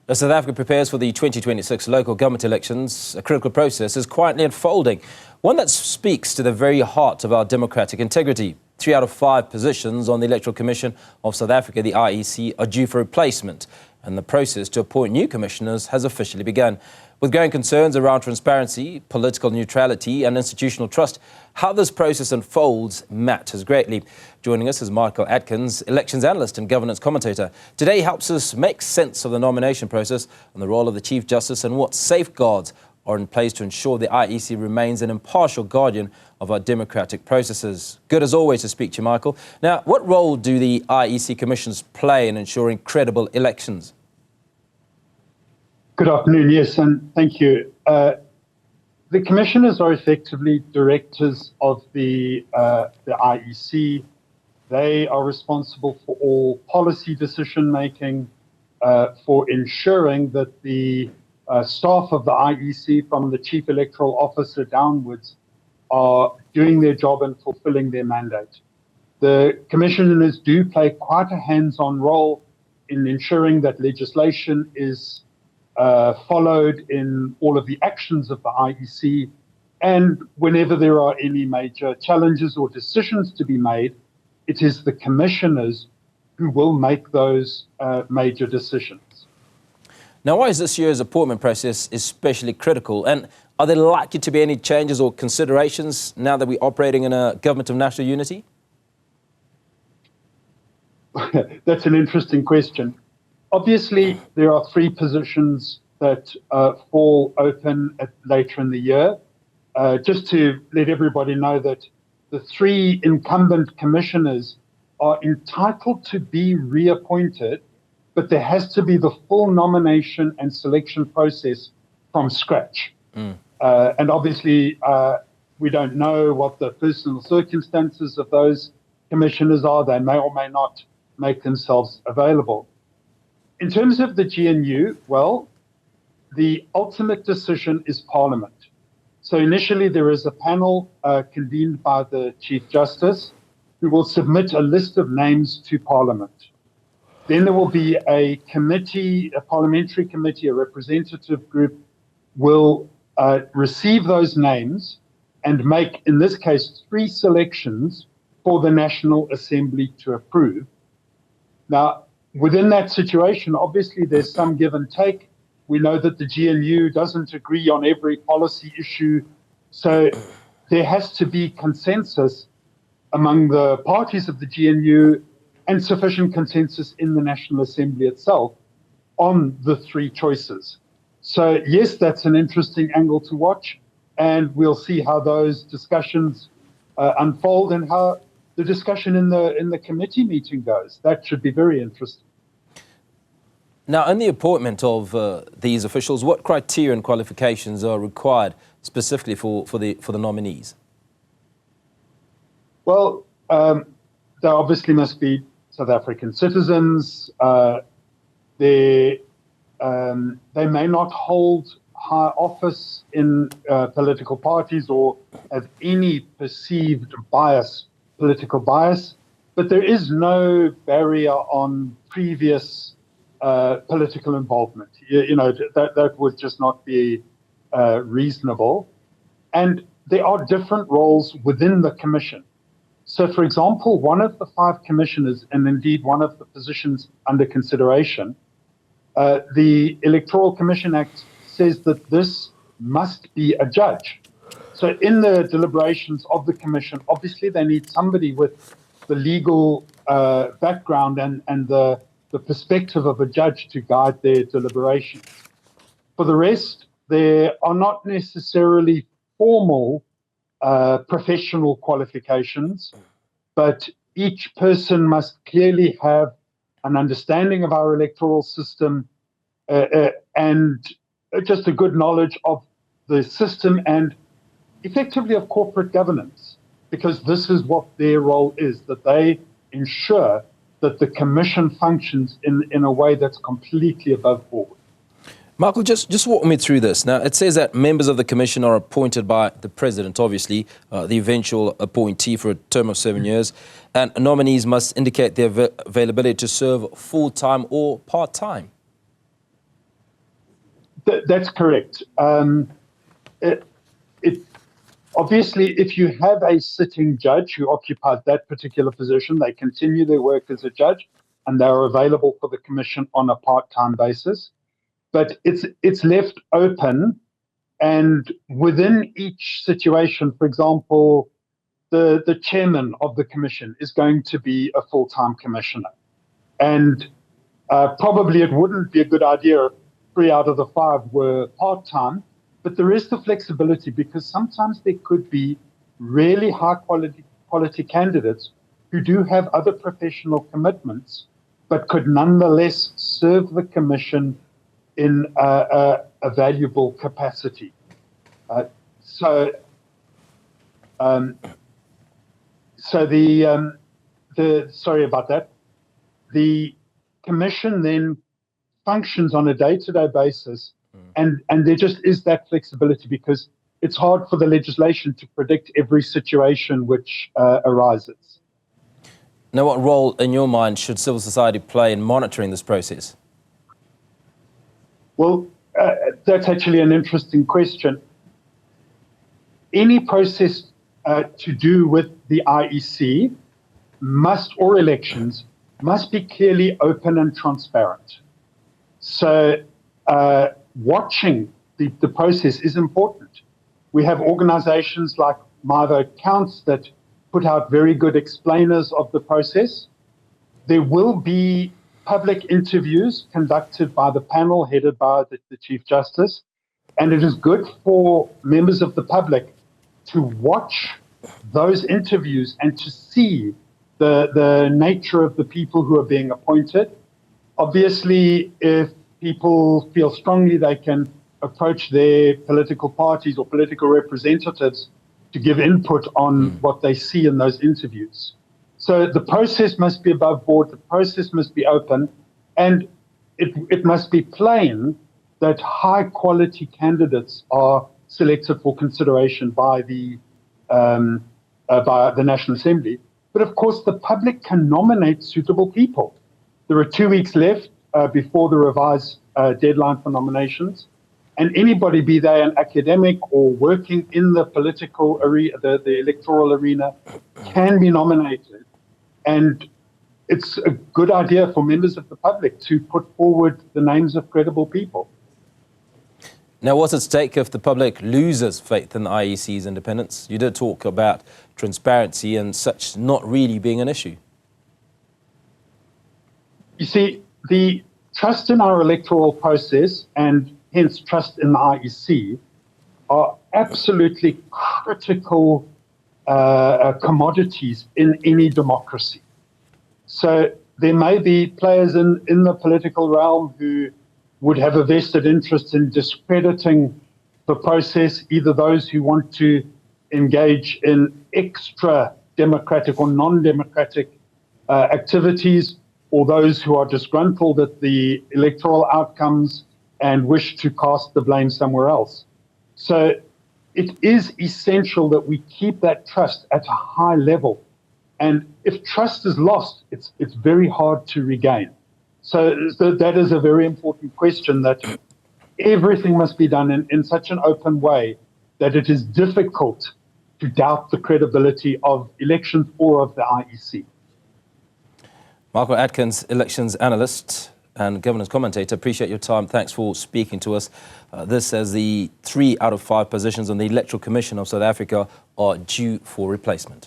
As South Africa prepares for the 2026 local government elections, a critical process is quietly unfolding, one that speaks to the very heart of our democratic integrity. 3 out of 5 positions on the Electoral Commission of South Africa, the IEC, are due for replacement, and the process to appoint new commissioners has officially begun. With growing concerns around transparency, political neutrality and institutional trust, how this process unfolds matters greatly. Joining us is Michael Atkins, elections analyst and governance commentator. Today he helps us make sense of the nomination process and the role of the Chief Justice and what safeguards are in place to ensure the IEC remains an impartial guardian of our democratic processes. Good as always to speak to you, Michael. Now, what role do the IEC commissions play in ensuring credible elections? Good afternoon, yes, and thank you. The commissioners are effectively directors of the IEC. They are responsible for all policy decision making, for ensuring that the staff of the IEC, from the chief electoral officer downwards, are doing their job and fulfilling their mandate. The commissioners do play quite a hands-on role in ensuring that legislation is followed in all of the actions of the IEC, and whenever there are any major challenges or decisions to be made, it is the commissioners who will make those major decisions. Now, why is this year's appointment process especially critical, and are there likely to be any changes or considerations now that we're operating in a government of national unity? That's an interesting question. Obviously, there are 3 positions that fall open later in the year. Just to let everybody know that the 3 incumbent commissioners are entitled to be reappointed, but there has to be the full nomination and selection process from scratch. And obviously, we don't know what the personal circumstances of those commissioners are. They may or may not make themselves available. In terms of the GNU, well, the ultimate decision is Parliament. So initially there is a panel convened by the Chief Justice who will submit a list of names to Parliament. Then there will be a committee, a parliamentary committee, a representative group will receive those names and make, in this case, 3 selections for the National Assembly to approve. Now, within that situation, obviously, there's some give and take. We know that the GNU doesn't agree on every policy issue. So there has to be consensus among the parties of the GNU and sufficient consensus in the National Assembly itself on the 3 choices. So, yes, that's an interesting angle to watch. And we'll see how those discussions unfold and how the discussion in the committee meeting goes. That should be very interesting. Now, in the appointment of these officials, what criteria and qualifications are required specifically for the nominees? Well, they obviously must be South African citizens. They may not hold high office in political parties or have any perceived political bias, but there is no barrier on previous political involvement. You know, that would just not be reasonable. And there are different roles within the commission. So, for example, one of the 5 commissioners, and indeed one of the positions under consideration, the Electoral Commission Act says that this must be a judge. So in the deliberations of the commission, obviously they need somebody with the legal background and the perspective of a judge to guide their deliberations. For the rest, there are not necessarily formal professional qualifications, but each person must clearly have an understanding of our electoral system and just a good knowledge of the system and effectively of corporate governance, because this is what their role is, that they ensure that the commission functions in a way that's completely above board. Michael, just walk me through this. Now, it says that members of the commission are appointed by the president, obviously, the eventual appointee for a term of 7 years, and nominees must indicate their availability to serve full-time or part-time. That's correct. Obviously, if you have a sitting judge who occupies that particular position, they continue their work as a judge and they are available for the commission on a part-time basis. But it's left open, and within each situation, for example, the chairman of the commission is going to be a full-time commissioner. And probably it wouldn't be a good idea if 3 out of the 5 were part-time, but there is the flexibility because sometimes there could be really high quality candidates who do have other professional commitments, but could nonetheless serve the commission in a valuable capacity. So sorry about that. The commission then functions on a day-to-day basis, and there just is that flexibility because it's hard for the legislation to predict every situation which arises. Now, what role, in your mind, should civil society play in monitoring this process? Well, that's actually an interesting question. Any process to do with the IEC or elections must be clearly open and transparent. So watching the process is important. We have organizations like My Vote Counts that put out very good explainers of the process. There will be public interviews conducted by the panel headed by the Chief Justice, and it is good for members of the public to watch those interviews and to see the nature of the people who are being appointed. Obviously, if people feel strongly, they can approach their political parties or political representatives to give input on what they see in those interviews. So the process must be above board, the process must be open, and it must be plain that high quality candidates are selected for consideration by the National Assembly. But of course, the public can nominate suitable people. There are 2 weeks left before the revised deadline for nominations. And anybody, be they an academic or working in the political arena, the electoral arena, can be nominated. And it's a good idea for members of the public to put forward the names of credible people. Now, what's at stake if the public loses faith in the IEC's independence? You did talk about transparency and such not really being an issue. You see, the trust in our electoral process and hence trust in the IEC are absolutely critical commodities in any democracy. So there may be players in the political realm who would have a vested interest in discrediting the process, either those who want to engage in extra democratic or non-democratic activities, or those who are disgruntled at the electoral outcomes and wish to cast the blame somewhere else. So it is essential that we keep that trust at a high level. And if trust is lost, it's very hard to regain. So that is a very important question, that everything must be done in such an open way that it is difficult to doubt the credibility of elections or of the IEC. Michael Atkins, elections analyst and governance commentator, appreciate your time. Thanks for speaking to us. This as the 3 out of 5 positions on the Electoral Commission of South Africa are due for replacement.